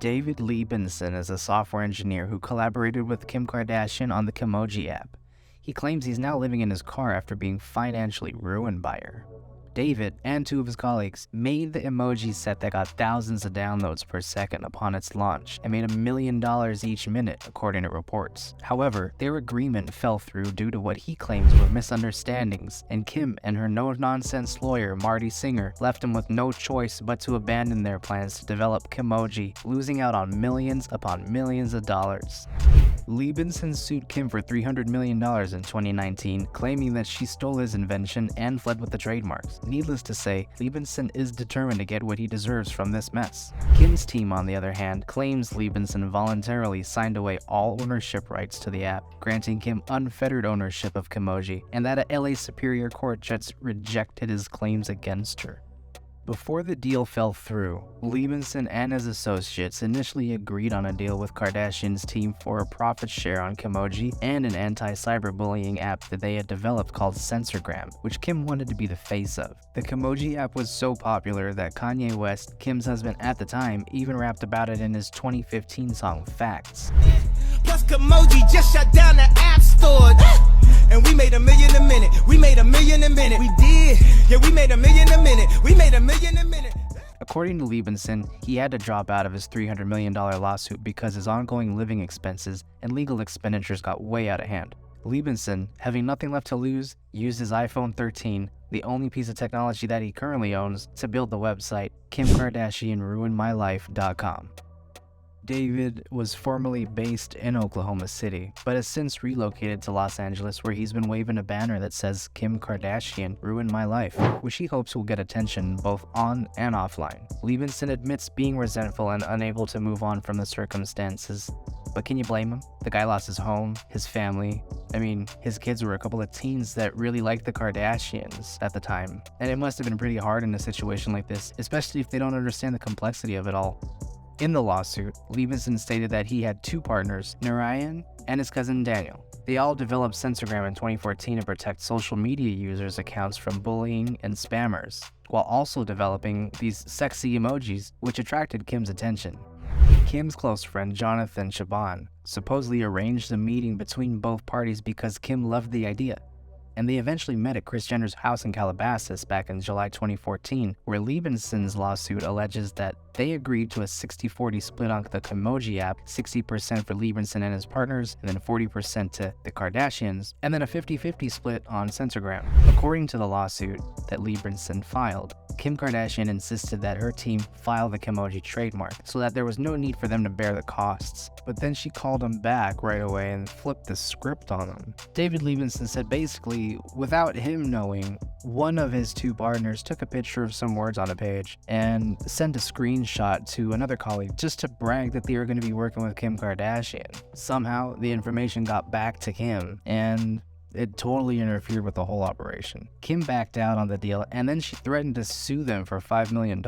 David Liebensohn is a software engineer who collaborated with Kim Kardashian on the Kimoji app. He claims he's now living in his car after being financially ruined by her. David and two of his colleagues made the emoji set that got thousands of downloads per second upon its launch and made $1 million each minute, according to reports. However, their agreement fell through due to what he claims were misunderstandings, and Kim and her no-nonsense lawyer, Marty Singer, left him with no choice but to abandon their plans to develop Kimoji, losing out on millions upon millions of dollars. Liebensohn sued Kim for $300 million in 2019, claiming that she stole his invention and fled with the trademarks. Needless to say, Liebensohn is determined to get what he deserves from this mess. Kim's team, on the other hand, claims Liebensohn voluntarily signed away all ownership rights to the app, granting Kim unfettered ownership of Kimoji, and that a LA Superior Court just rejected his claims against her. Before the deal fell through, Liebensohn and his associates initially agreed on a deal with Kardashian's team for a profit share on Kimoji and an anti-cyberbullying app that they had developed called CensorGram, which Kim wanted to be the face of. The Kimoji app was so popular that Kanye West, Kim's husband at the time, even rapped about it in his 2015 song Facts. Plus Kimoji just shut down the app store. And we made $1 million a minute. We made $1 million a minute. We did. Yeah, we made $1 million a minute. We made $1 million a minute. According to Liebensohn, he had to drop out of his $300 million lawsuit because his ongoing living expenses and legal expenditures got way out of hand. Liebensohn, having nothing left to lose, used his iPhone 13, the only piece of technology that he currently owns, to build the website Kardashian-Ruined-My-Life.com. David was formerly based in Oklahoma City, but has since relocated to Los Angeles, where he's been waving a banner that says Kim Kardashian Ruined My Life, which he hopes will get attention both on and offline. Liebensohn admits being resentful and unable to move on from the circumstances, but can you blame him? The guy lost his home, his family. I mean, his kids were a couple of teens that really liked the Kardashians at the time, and it must have been pretty hard in a situation like this, especially if they don't understand the complexity of it all. In the lawsuit, Liebensohn stated that he had two partners, Narayan and his cousin Daniel. They all developed CensorGram in 2014 to protect social media users' accounts from bullying and spammers, while also developing these sexy emojis, which attracted Kim's attention. Kim's close friend Jonathan Shaban supposedly arranged a meeting between both parties because Kim loved the idea, and they eventually met at Kris Jenner's house in Calabasas back in July 2014, where Liebensohn's lawsuit alleges that they agreed to a 60-40 split on the Kimoji app, 60% for Liebensohn and his partners, and then 40% to the Kardashians, and then a 50-50 split on CensorGram. According to the lawsuit that Liebensohn filed, Kim Kardashian insisted that her team file the Kimoji trademark so that there was no need for them to bear the costs. But then she called him back right away and flipped the script on him. David Liebensohn said basically, without him knowing, one of his two partners took a picture of some words on a page and sent a screenshot to another colleague just to brag that they were going to be working with Kim Kardashian. Somehow, the information got back to Kim, and it totally interfered with the whole operation. Kim backed out on the deal, and then she threatened to sue them for $5 million.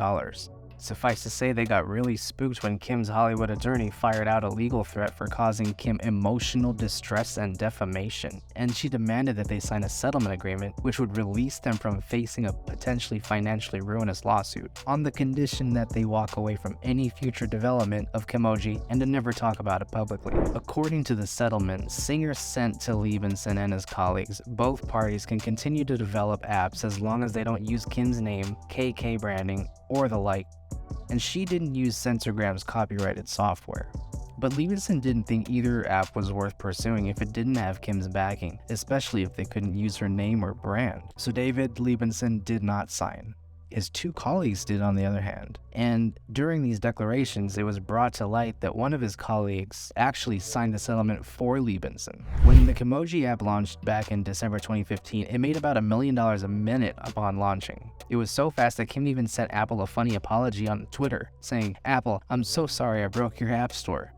Suffice to say, they got really spooked when Kim's Hollywood attorney fired out a legal threat for causing Kim emotional distress and defamation, and she demanded that they sign a settlement agreement which would release them from facing a potentially financially ruinous lawsuit, on the condition that they walk away from any future development of Kimoji and to never talk about it publicly. According to the settlement, Singer sent to Liebensohn and his colleagues, both parties can continue to develop apps as long as they don't use Kim's name, KK branding, or the like, and she didn't use CensorGram's copyrighted software. But Liebensohn didn't think either app was worth pursuing if it didn't have Kim's backing, especially if they couldn't use her name or brand. So David Liebensohn did not sign. His two colleagues did, on the other hand, and during these declarations, it was brought to light that one of his colleagues actually signed the settlement for Liebensohn. When the Kimoji app launched back in December 2015, it made about $1 million a minute upon launching. It was so fast that Kim even sent Apple a funny apology on Twitter, saying, "Apple, I'm so sorry I broke your app store."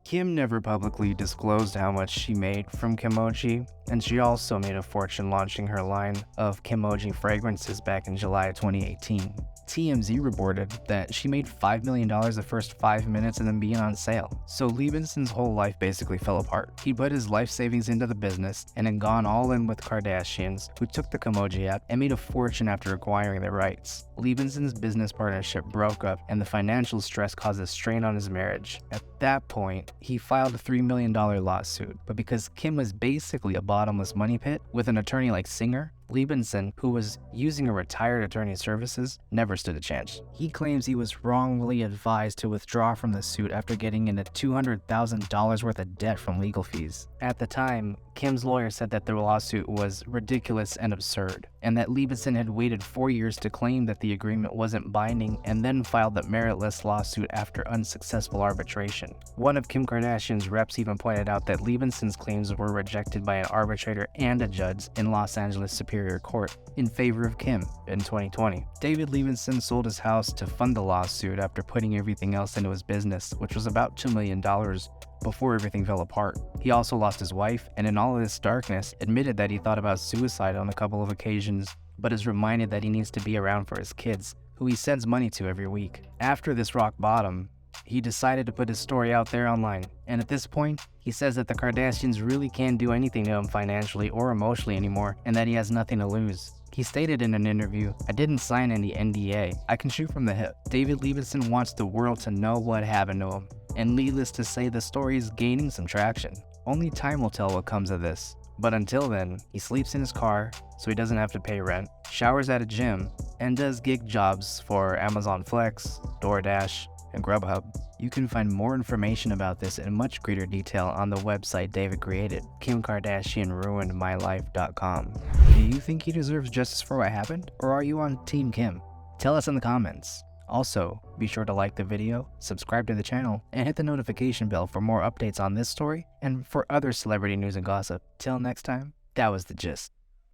Kim never publicly disclosed how much she made from Kimoji, and she also made a fortune launching her line of Kimoji fragrances back in July 2018. TMZ reported that she made $5 million the first 5 minutes of them being on sale. So Liebensohn's whole life basically fell apart. He put his life savings into the business and had gone all in with Kardashians, who took the Kimoji App and made a fortune after acquiring the rights. Liebensohn's business partnership broke up and the financial stress caused a strain on his marriage. At that point, he filed a $3 million lawsuit, but because Kim was basically a bottomless money pit with an attorney like Singer, Liebensohn, who was using a retired attorney's services, never stood a chance. He claims he was wrongly advised to withdraw from the suit after getting into $200,000 worth of debt from legal fees. At the time, Kim's lawyer said that the lawsuit was ridiculous and absurd, and that Liebensohn had waited 4 years to claim that the agreement wasn't binding and then filed the meritless lawsuit after unsuccessful arbitration. One of Kim Kardashian's reps even pointed out that Liebensohn's claims were rejected by an arbitrator and a judge in Los Angeles Superior Court in favor of Kim in 2020. David Liebensohn sold his house to fund the lawsuit after putting everything else into his business, which was about $2 million before everything fell apart. He also lost his wife, and in all of this darkness, admitted that he thought about suicide on a couple of occasions, but is reminded that he needs to be around for his kids, who he sends money to every week. After this rock bottom, he decided to put his story out there online, and at this point, he says that the Kardashians really can't do anything to him financially or emotionally anymore, and that he has nothing to lose. He stated in an interview, "I didn't sign any NDA. I can shoot from the hip." David Liebensohn wants the world to know what happened to him, and needless to say, the story is gaining some traction. Only time will tell what comes of this. But until then, he sleeps in his car so he doesn't have to pay rent, showers at a gym, and does gig jobs for Amazon Flex, DoorDash, and Grubhub. You can find more information about this in much greater detail on the website David created, Kardashian-Ruined-My-Life.com. Do you think he deserves justice for what happened, or are you on Team Kim? Tell us in the comments. Also, be sure to like the video, subscribe to the channel, and hit the notification bell for more updates on this story and for other celebrity news and gossip. Till next time, that was the gist.